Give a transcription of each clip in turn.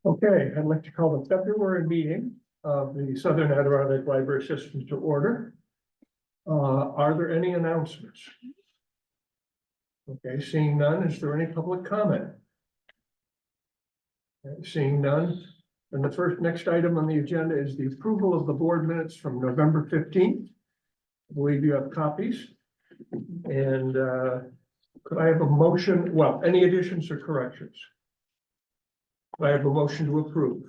Okay, I'd like to call the February meeting of the Southern Adirondack Library System to order. Are there any announcements? Okay, seeing none, is there any public comment? Okay, seeing none, and the next item on the agenda is the approval of the board minutes from November 15th. I believe you have copies. And could I have a motion? Well, any additions or corrections? I have a motion to approve.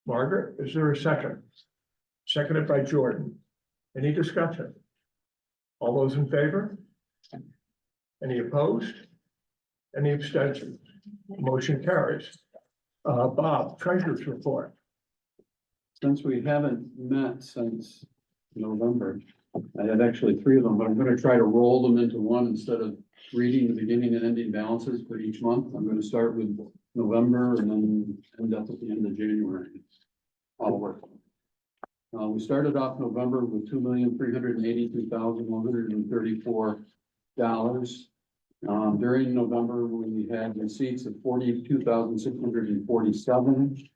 Margaret, is there a second? Seconded by Jordan. Any discussion? All those in favor? Any opposed? Any abstentions? Motion carries. Bob, treasurer's report. Since we haven't met since November, I have actually three of them, but I'm gonna try to roll them into one instead of reading the beginning and ending balances for each month. I'm gonna start with November and then end up at the end of January. All work. We started off November with $2,382,134. During November, we had receipts of $42,647.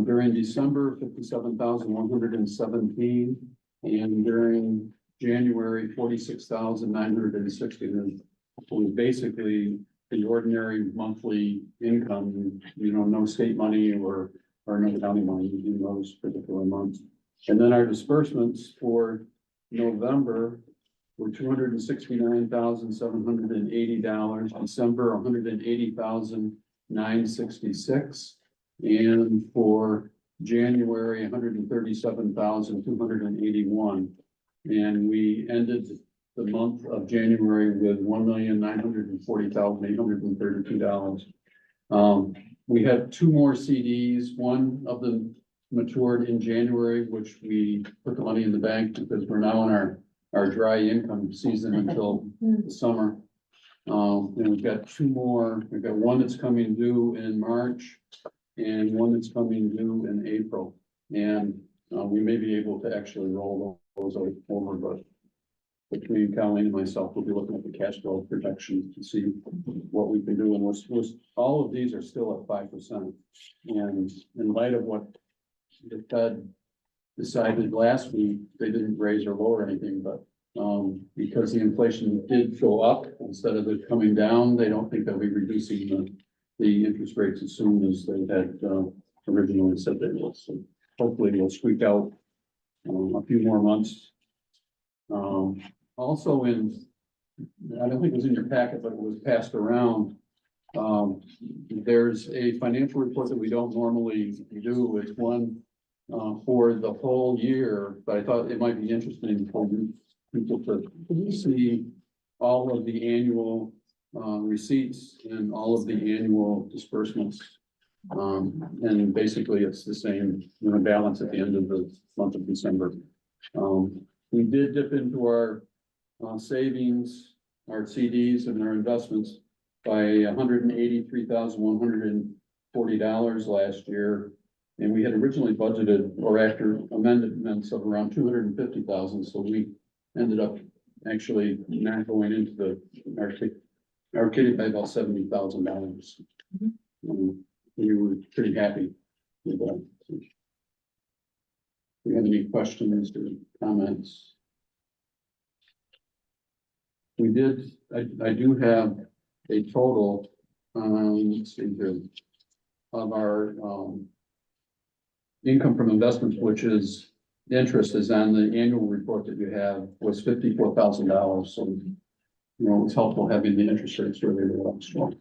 During December, $57,117, and during January, $46,960. So basically the ordinary monthly income, no state money or no county money in those particular months. And then our disbursements for November were $269,780, December, $180,966, and for January, $137,281. And we ended the month of January with $1,940,832. We have two more CDs. One of them matured in January, which we put the money in the bank because we're now in our dry income season until the summer. And we've got two more. We've got one that's coming due in March and one that's coming due in April. And we may be able to actually roll those over, but between Colleen and myself, we'll be looking at the cash flow projections to see what we can do. And all of these are still at 5%. And in light of what the Fed decided last week, they didn't raise or lower anything, but because the inflation did go up instead of it coming down, they don't think they'll be reducing the interest rates as soon as they had originally said they would. So hopefully we'll squeak out a few more months. Also I don't think it was in your packet, but it was passed around. There's a financial report that we don't normally do. It's one for the whole year, but I thought it might be interesting for you people to see all of the annual receipts and all of the annual disbursements. And basically it's the same balance at the end of the month of December. We did dip into our savings, our CDs and our investments by $183,140 last year. And we had originally budgeted, or after amendments, of around $250,000. So we ended up actually not going into our kitty by about $70,000. We were pretty happy with that. Do you have any questions or comments? I do have a total, let's see here, of our income from investments, which is interest, is on the annual report that you have, was $54,000. So, it's helpful having the interest rates really strong.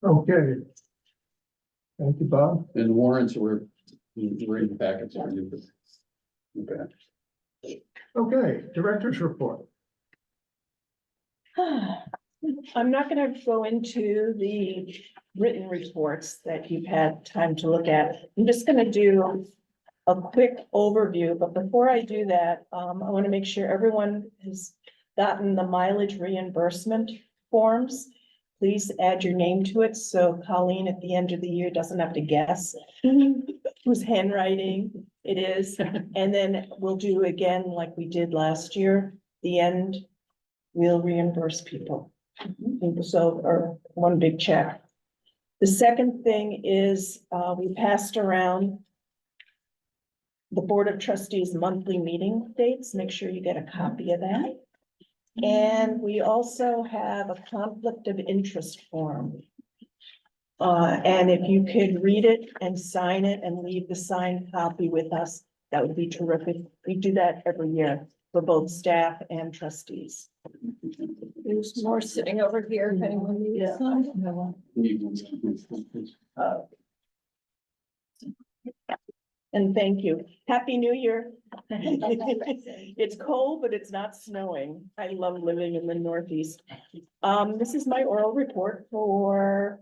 Okay. Thank you, Bob. And the warrants were in the packets. Okay. Okay, director's report. I'm not going to go into the written reports that you've had time to look at. I'm just going to do a quick overview, but before I do that, I want to make sure everyone has gotten the mileage reimbursement forms. Please add your name to it, so Colleen at the end of the year doesn't have to guess whose handwriting It is, and then we'll do again like we did last year, the end, we'll reimburse people. So, or one big check. The second thing is, we passed around the Board of Trustees monthly meeting dates. Make sure you get a copy of that. And we also have a conflict of interest form. And if you could read it and sign it and leave the signed copy with us, that would be terrific. We do that every year for both staff and trustees. There's more sitting over here if anyone needs some. And thank you. Happy New Year. It's cold, but it's not snowing. I love living in the Northeast. This is my oral report for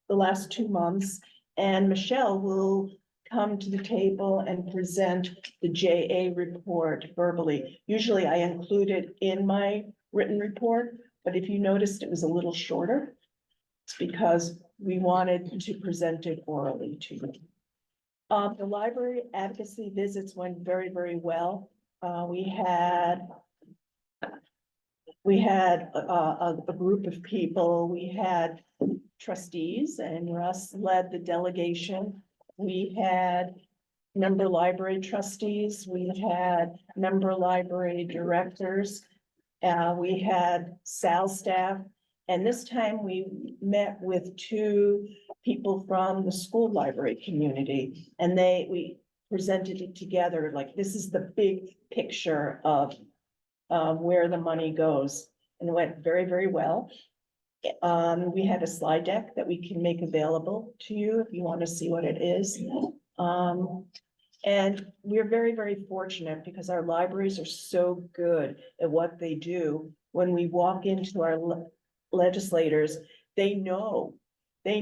the last 2 months, and Michelle will come to the table and present the JA report verbally. Usually I include it in my written report, but if you noticed, it was a little shorter. It's because we wanted to present it orally to you. The library advocacy visits went very, very well. We had a group of people. We had trustees, and Russ led the delegation. We had member library trustees. We had member library directors. We had SALS staff. And this time we met with 2 people from the school library community, and we presented it together, like this is the big picture of where the money goes, and it went very, very well. We had a slide deck that we can make available to you if you want to see what it is. And we're very, very fortunate because our libraries are so good at what they do. When we walk into our legislators, they know the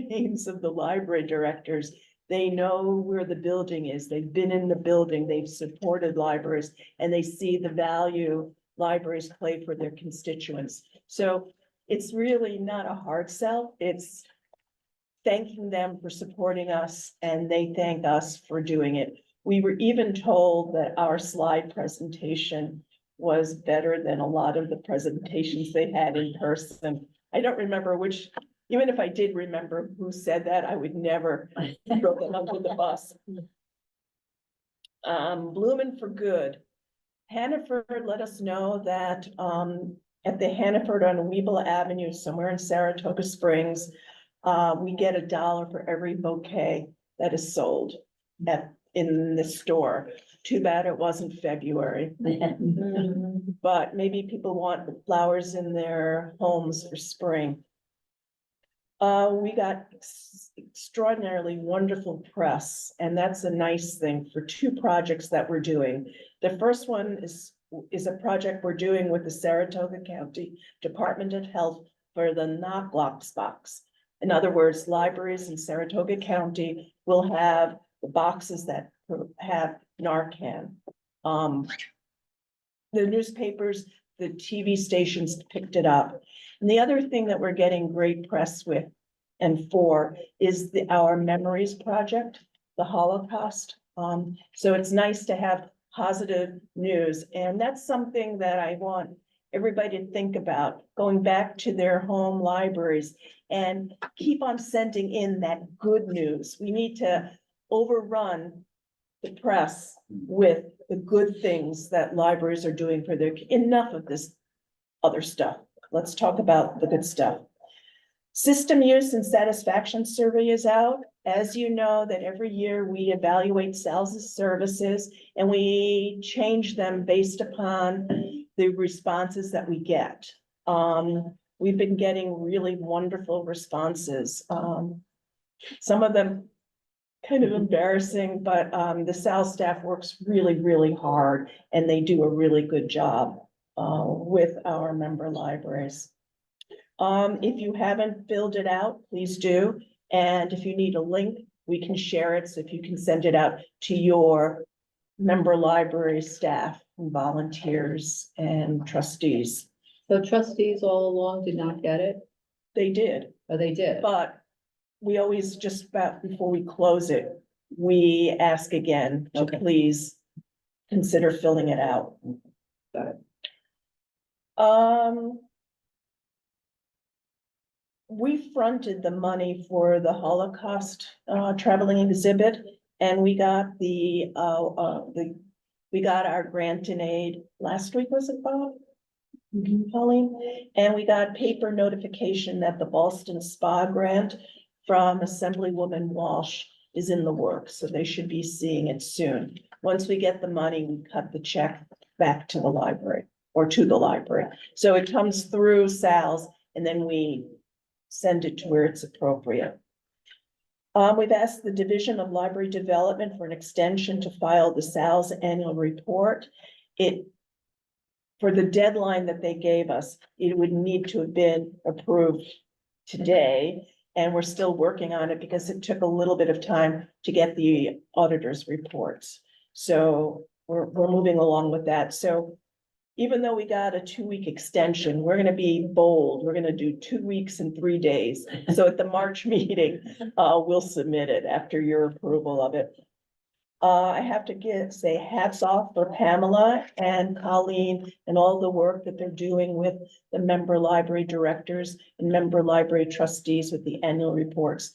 names of the library directors. They know where the building is. They've been in the building. They've supported libraries, and they see the value libraries play for their constituents. So it's really not a hard sell. It's thanking them for supporting us, and they thank us for doing it. We were even told that our slide presentation was better than a lot of the presentations they had in person. I don't remember which, even if I did remember who said that, I would never throw them under the bus. Bloomin' for Good. Hannaford let us know that at the Hannaford on Weeble Avenue, somewhere in Saratoga Springs, we get $1 for every bouquet that is sold in the store. Too bad it wasn't February. But maybe people want the flowers in their homes for spring. We got extraordinarily wonderful press, and that's a nice thing for 2 projects that we're doing. The first one is a project we're doing with the Saratoga County Department of Health for the knock locks box. In other words, libraries in Saratoga County will have the boxes that have Narcan. The newspapers, the TV stations picked it up. And the other thing that we're getting great press with and for is our Memories Project, the Holocaust. So it's nice to have positive news. And that's something that I want everybody to think about, going back to their home libraries and keep on sending in that good news. We need to overrun the press with the good things that libraries are doing for their, enough of this other stuff. Let's talk about the good stuff. System use and satisfaction survey is out. As you know, that every year we evaluate SALS services and we change them based upon the responses that we get. We've been getting really wonderful responses. Some of them kind of embarrassing, but the SALS staff works really, really hard, and they do a really good job with our member libraries. If you haven't filled it out, please do. And if you need a link, we can share it. So if you can send it out to your member library staff and volunteers and trustees. So trustees all along did not get it? They did, Oh, they did? but we always just about before we close it, we ask again to Okay. please consider filling it out. Got it. We fronted the money for the Holocaust traveling exhibit, and we got we got our grant and aid last week, was it, Bob? Pauline, and we got paper notification that the Boston Spa grant from Assemblywoman Walsh is in the works, so they should be seeing it soon. Once we get the money, we cut the check back to the library or to the library. So it comes through SALS and then we send it to where it's appropriate. We've asked the Division of Library Development for an extension to file the SALS annual report. For the deadline that they gave us, it would need to have been approved today. And we're still working on it because it took a little bit of time to get the auditor's reports. So we're moving along with that. So even though we got a 2-week extension, we're gonna be bold. We're gonna do 2 weeks and 3 days. So at the March meeting, we'll submit it after your approval of it. I have to say hats off for Pamela and Colleen and all the work that they're doing with the member library directors and member library trustees with the annual reports.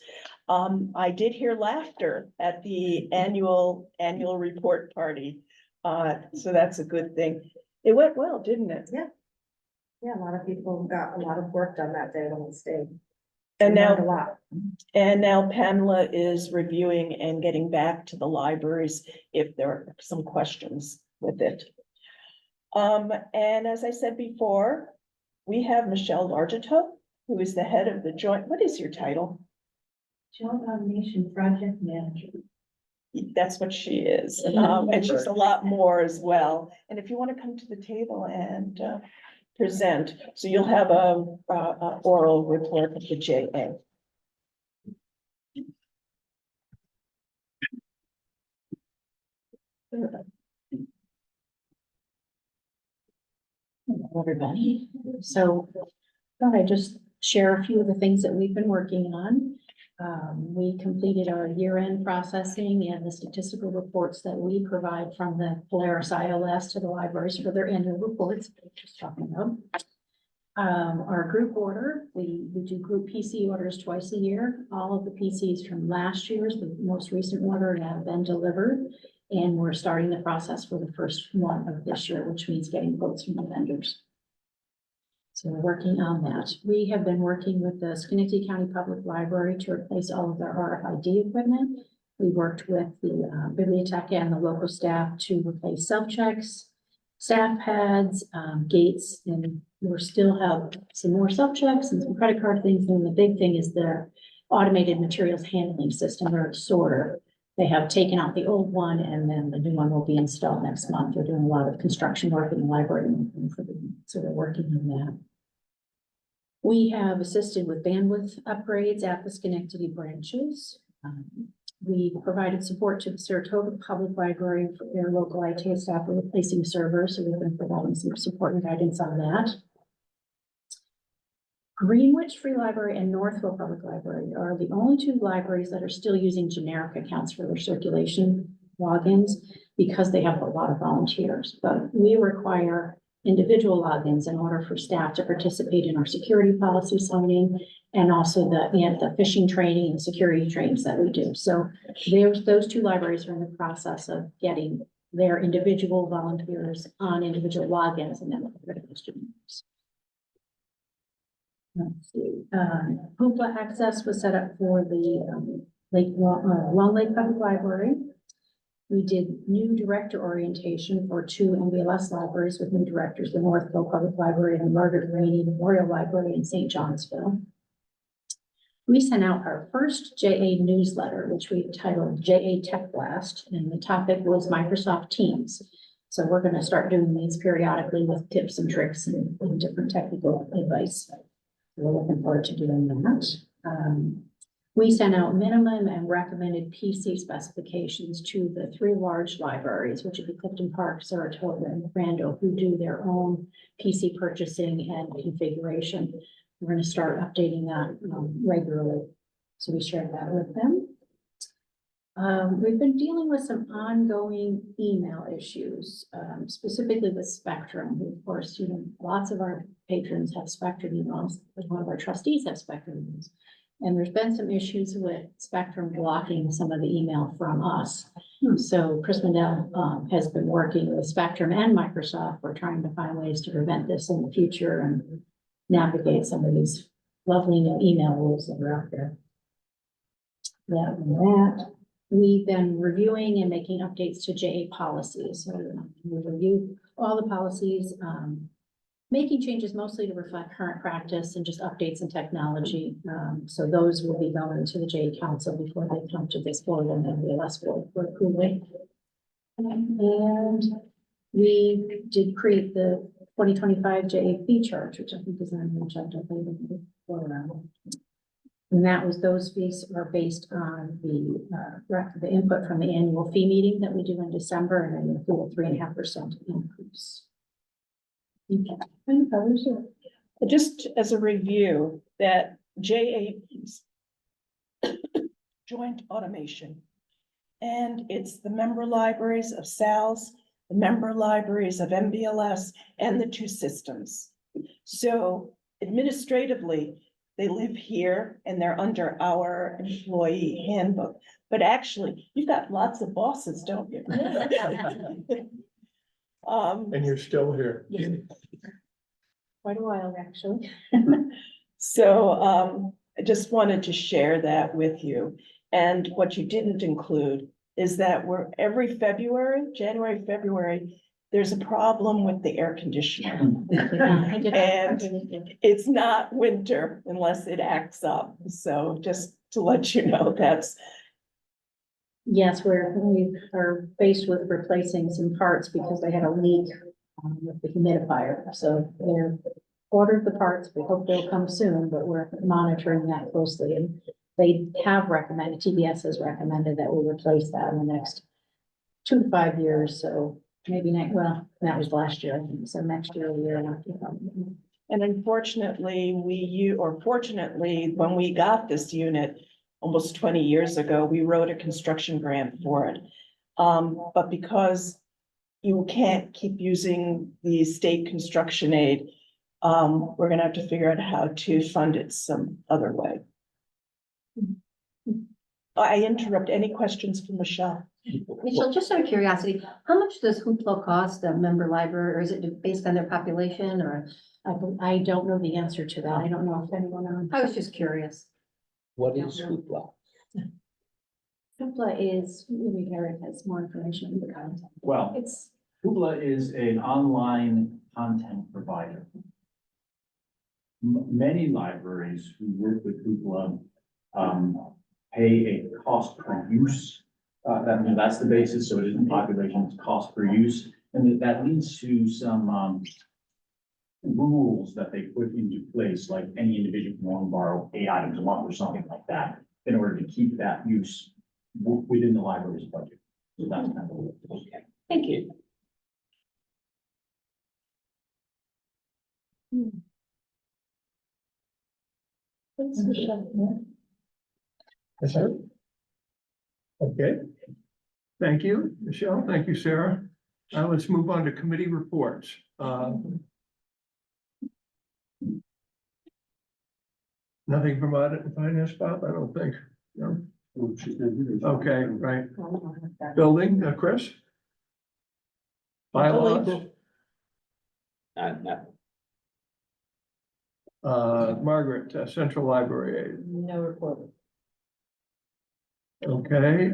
I did hear laughter at the annual report party. So that's a good thing. It went well, didn't it? Yeah. Yeah, a lot of people got a lot of work done that day when we stayed. And We learned a now, lot. and now Pamela is reviewing and getting back to the libraries if there are some questions with it. And as I said before, we have Michelle Largento, who is the head of the joint, what is your title? Joint Nomination Project Manager. That's what she is, and she's a lot more as well. And if you want to come to the table and present, so you'll have a oral report of the JA. Hello, everybody. So thought I'd just share a few of the things that we've been working on. We completed our year-end processing and the statistical reports that we provide from the Polaris ILS to the libraries for their annual reports. Just talking about. Our group order, we do group PC orders twice a year. All of the PCs from last year's, the most recent order, have been delivered. And we're starting the process for the first one of this year, which means getting quotes from the vendors. So we're working on that. We have been working with the Schenectady County Public Library to replace all of their RFID equipment. We worked with the bibliotheca and the local staff to replace self-checks, staff pads, gates, and we still have some more self-checks and some credit card things. And the big thing is their automated materials handling system or sorter. They have taken out the old one and then the new one will be installed next month. They're doing a lot of construction work in the library, so they're working on that. We have assisted with bandwidth upgrades at the Schenectady branches. We provided support to the Saratoga Public Library for their local IT staff for replacing servers, so we've been providing some support and guidance on that. Greenwich Free Library and Northville Public Library are the only two libraries that are still using generic accounts for their circulation logins because they have a lot of volunteers, but we require individual logins in order for staff to participate in our security policy signing and also the phishing training and security trainings that we do. So those two libraries are in the process of getting their individual volunteers on individual logins and then we'll get those students. Let's see, Hoopla access was set up for the Long Lake Public Library. We did new director orientation for 2 MBLS libraries with new directors, the Northville Public Library and the Margaret Rainey Memorial Library in St. Johnsville. We sent out our first JA newsletter, which we titled JA Tech Blast, and the topic was Microsoft Teams. So we're going to start doing these periodically with tips and tricks and different technical advice. We're looking forward to doing that. We sent out minimum and recommended PC specifications to the 3 large libraries, which would be Clifton Park, Saratoga, and Randall, who do their own PC purchasing and configuration. We're going to start updating that regularly. So we shared that with them. We've been dealing with some ongoing email issues, specifically with Spectrum. Of course, you know, lots of our patrons have Spectrum emails, but one of our trustees have Spectrum emails. And there's been some issues with Spectrum blocking some of the email from us. So Chris Mandel, has been working with Spectrum and Microsoft. We're trying to find ways to prevent this in the future and navigate some of these lovely new email rules that are out there. That we've been reviewing and making updates to JA policies. So we review all the policies, making changes mostly to reflect current practice and just updates in technology. So those will be going to the JA Council before they come to this board and then the LS board for approval. And we did create the 2025 JA fee charge, which I think is on the agenda later before. And that was, those fees are based on the input from the annual fee meeting that we do in December, and then the 3.5% increase. Just as a review, that JA's joint automation. And it's the member libraries of SALS, the member libraries of MBLS, and the two systems. So administratively, they live here and they're under our employee handbook. But actually, you've got lots of bosses, don't you? And you're still here. Quite a while, actually. So I just wanted to share that with you. And what you didn't include is that every February, January, February, there's a problem with the air conditioner. And it's not winter unless it acts up. So just to let you know, that's. Yes, we are faced with replacing some parts because they had a leak with the humidifier. So they're ordered the parts. We hope they'll come soon, but we're monitoring that closely. And they have recommended, TBS has recommended that we replace that in the next 2 to 5 years. So maybe well, that was last year, I think. So next year, the year after. And unfortunately, fortunately, when we got this unit almost 20 years ago, we wrote a construction grant for it. But because you can't keep using the state construction aid, we're gonna have to figure out how to fund it some other way. I interrupt. Any questions for Michelle? Michelle, just out of curiosity, how much does Hoopla cost a member library, or is it based on their population, or? I don't know the answer to that. I don't know if anyone on. I was just curious. What is hoopla? Hoopla is, maybe Eric has more information on the content. Well, It's, Hoopla is an online content provider. Many libraries who work with Hoopla pay a cost per use. That's the basis, so it isn't population, it's cost per use. And that leads to some rules that they put into place, like any individual can only borrow 8 items a month or something like that, in order to keep that use within the library's budget. So that's kind of what it is. Okay, thank you. Thanks, Michelle. That's it? Okay. Thank you, Michelle. Thank you, Sarah. Now let's move on to committee reports. Nothing from audit and finance, Bob? I don't think. No. Oh, she's not here. Okay, right. Building, Chris? Bylaws, No. Margaret, Central Library. No report. Okay,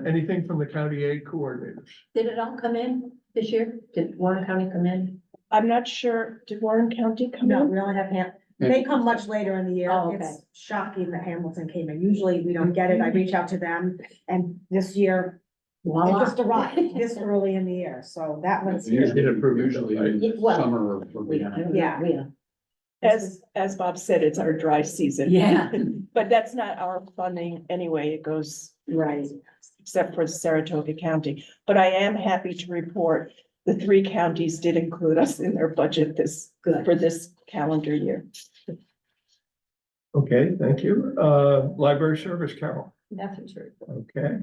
anything from the county aid coordinators? Did it all come in this year? Did Warren County come in? I'm not sure, did Warren County come No, in? we only have they come much later in the year. Oh, okay. It's shocking that Hamilton came in. Usually we don't get it. I reach out to them, and this year it just arrived this early in the year, so that one's here. Usually Well, summer or beginning. Yeah. As Bob said, it's our dry season. Yeah. But that's not our funding anyway. It goes Right. except for Saratoga County. But I am happy to report the 3 counties did include us in their budget for this calendar year. Okay, thank you. Library service, Carol. Nothing's very. Okay.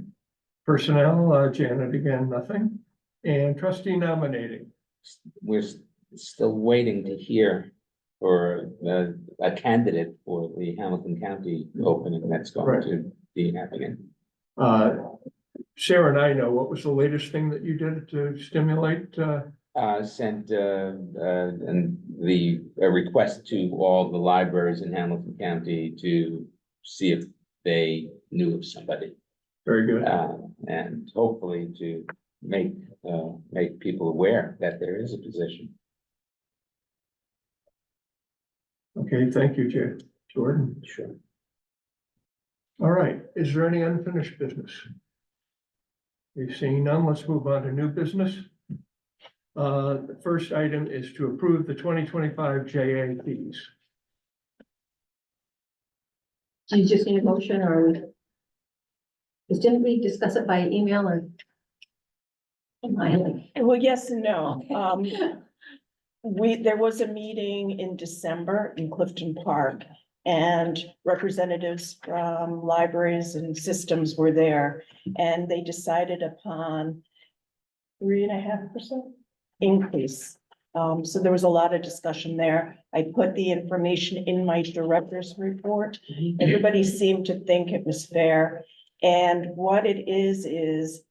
Personnel, Janet again, nothing. And trustee nominating. We're still waiting to hear for a candidate for the Hamilton County opening that's going Right. to be happening. Sarah and I know, what was the latest thing that you did to stimulate, Sent and a request to all the libraries in Hamilton County to see if they knew of somebody. very good. And hopefully to make people aware that there is a position. Okay, thank you, Jordan. Sure. All right, is there any unfinished business? You've seen none, let's move on to new business. The first item is to approve the 2025 JA fees. Do you just need a motion or? Because didn't we discuss it by email or? Well, yes and no. There was a meeting in December in Clifton Park, and representatives from libraries and systems were there, and they decided upon 3.5% increase. So there was a lot of discussion there. I put the information in my director's report. Everybody seemed to think it was fair. And what it is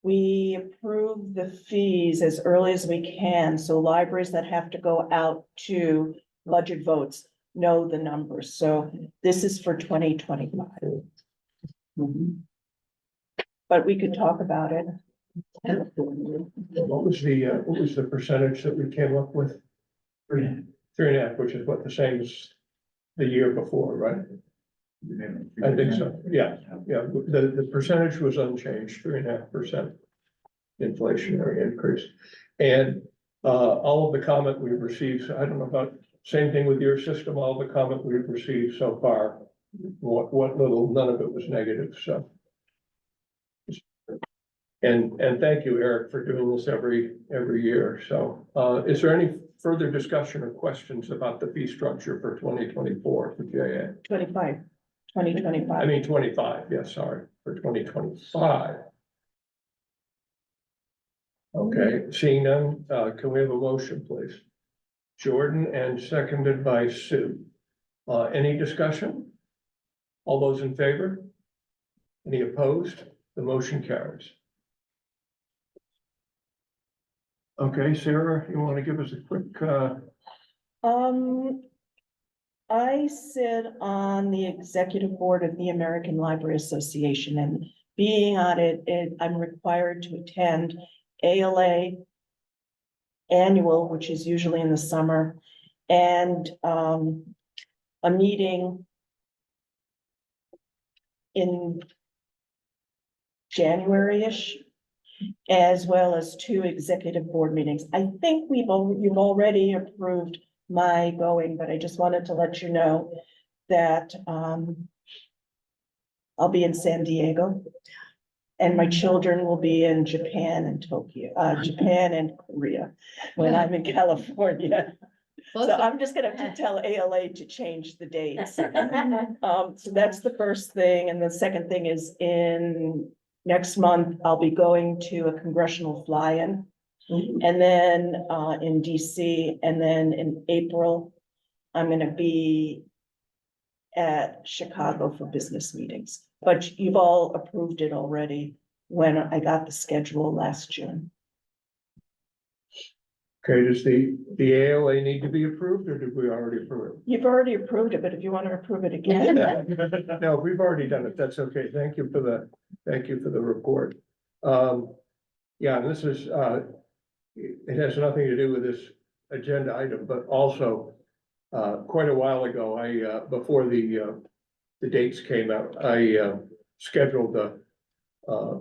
we approve the fees as early as we can. So libraries that have to go out to budget votes know the numbers. So this is for 2025. But we could talk about it. What was the percentage that we came up with? 3.5, which is what the same as the year before, right? I think so, yeah, the percentage was unchanged, 3.5% inflationary increase. And all of the comment we've received, I don't know about, same thing with your system, all the comment we've received so far, what little, none of it was negative, so. And thank you, Eric, for doing this every year, so, is there any further discussion or questions about the fee structure for 2024 for JA? 2025. I mean, 25, yes, sorry, for 2025. Okay, seeing none, can we have a motion, please? Jordan and seconded by Sue. Any discussion? All those in favor? Any opposed? The motion carries. Okay, Sarah, you want to give us a quick, I sit on the executive board of the American Library Association, and being on it, I'm required to attend ALA annual, which is usually in the summer, and a meeting in January-ish, as well as 2 executive board meetings. I think you've already approved my going, but I just wanted to let you know that I'll be in San Diego, and my children will be in Japan and Japan and Korea when I'm in California. So I'm just gonna have to tell ALA to change the dates. So that's the first thing, and the second thing is next month, I'll be going to a congressional fly-in. And then in DC, and then in April, I'm gonna be at Chicago for business meetings. But you've all approved it already when I got the schedule last June. okay, does the ALA need to be approved, or did we already approve it? You've already approved it, but if you want to approve it again. No, we've already done it, that's okay, thank you for the report. Yeah, this is, it has nothing to do with this agenda item, but also, quite a while ago, before the dates came out, I scheduled a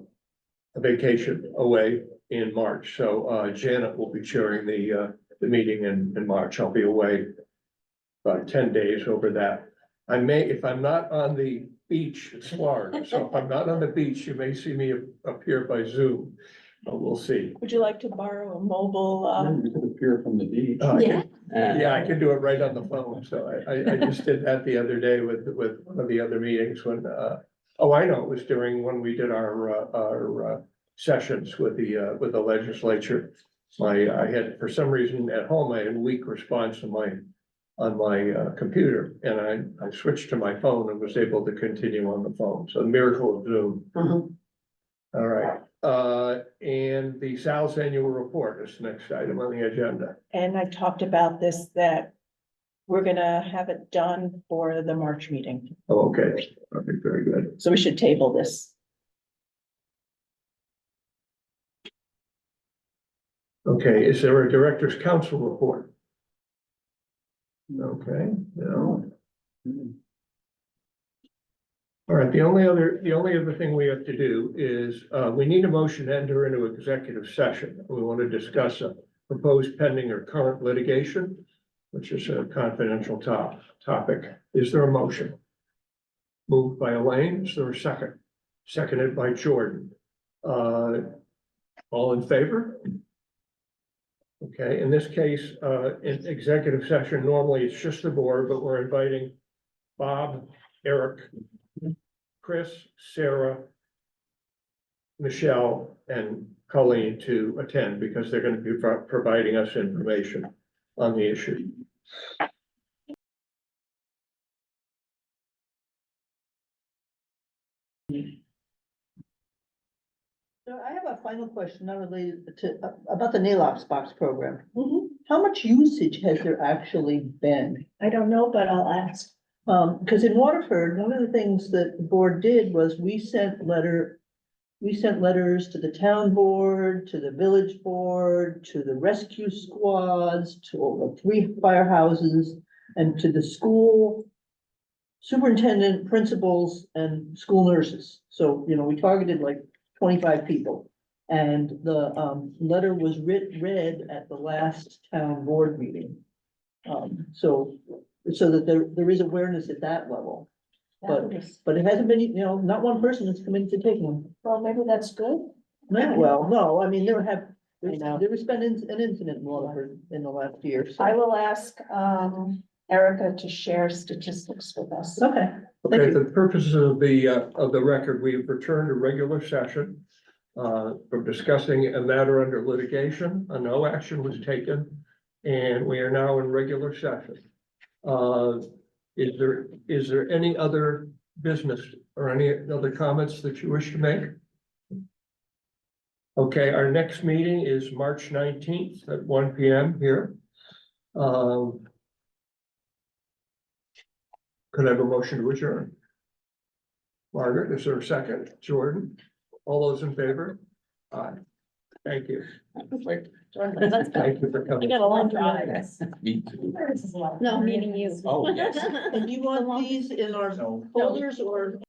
vacation away in March, so Janet will be chairing the meeting in March. I'll be away about 10 days over that. I may, if I'm not on the beach, it's Florida, so if I'm not on the beach, you may see me appear by Zoom, but we'll see. Would you like to borrow a mobile? You could appear from the beach. Yeah. Yeah, I can do it right on the phone, so I just did that the other day with one of the other meetings when Oh, I know, it was during when we did our sessions with the legislature. I had, for some reason, at home, I had a weak response on my computer, and I switched to my phone and was able to continue on the phone, so miracle of Zoom. All right, and the SALS annual report is the next item on the agenda. And I talked about this, that we're gonna have it done for the March meeting, Oh, okay, very good. so we should table this. Okay, is there a director's council report? Okay, no. All right, the only other thing we have to do is, we need a motion to enter into executive session. We want to discuss a proposed pending or current litigation, which is a confidential topic. Is there a motion? Moved by Elaine, is there a second? Seconded by Jordan. All in favor? Okay, in this case, in executive session, normally it's just the board, but we're inviting Bob, Eric, Chris, Sarah, Michelle, and Colleen to attend because they're going to be providing us information on the issue. So I have a final question, not related to, about the NALOPS box program. Mhm. How much usage has there actually been? I don't know, but I'll ask. Because in Waterford, one of the things that the board did was we sent letters to the town board, to the village board, to the rescue squads, to over 3 firehouses, and to the school superintendent, principals, and school nurses. So, we targeted like 25 people. And the letter was read at the last town board meeting. So that there is awareness at that level. But it hasn't been, not one person has come in to take one. Well, maybe that's good. Well, no, I mean, there know. has been an incident in Waterford in the last year. So. I will ask, Erica to share statistics with us. Okay. Okay, for the purposes of the record, we've returned to regular session. From discussing a matter under litigation, no action was taken, and we are now in regular session. Is there any other business or any other comments that you wish to make? Okay, our next meeting is March 19th at 1 p.m. here. Could I have a motion to adjourn? Margaret, is there a second? Jordan, all those in favor? Aye. Thank you. Thank you for You coming. got a long drive. Me too. No, meaning you. Oh, yes. And do you want these in our So. folders or?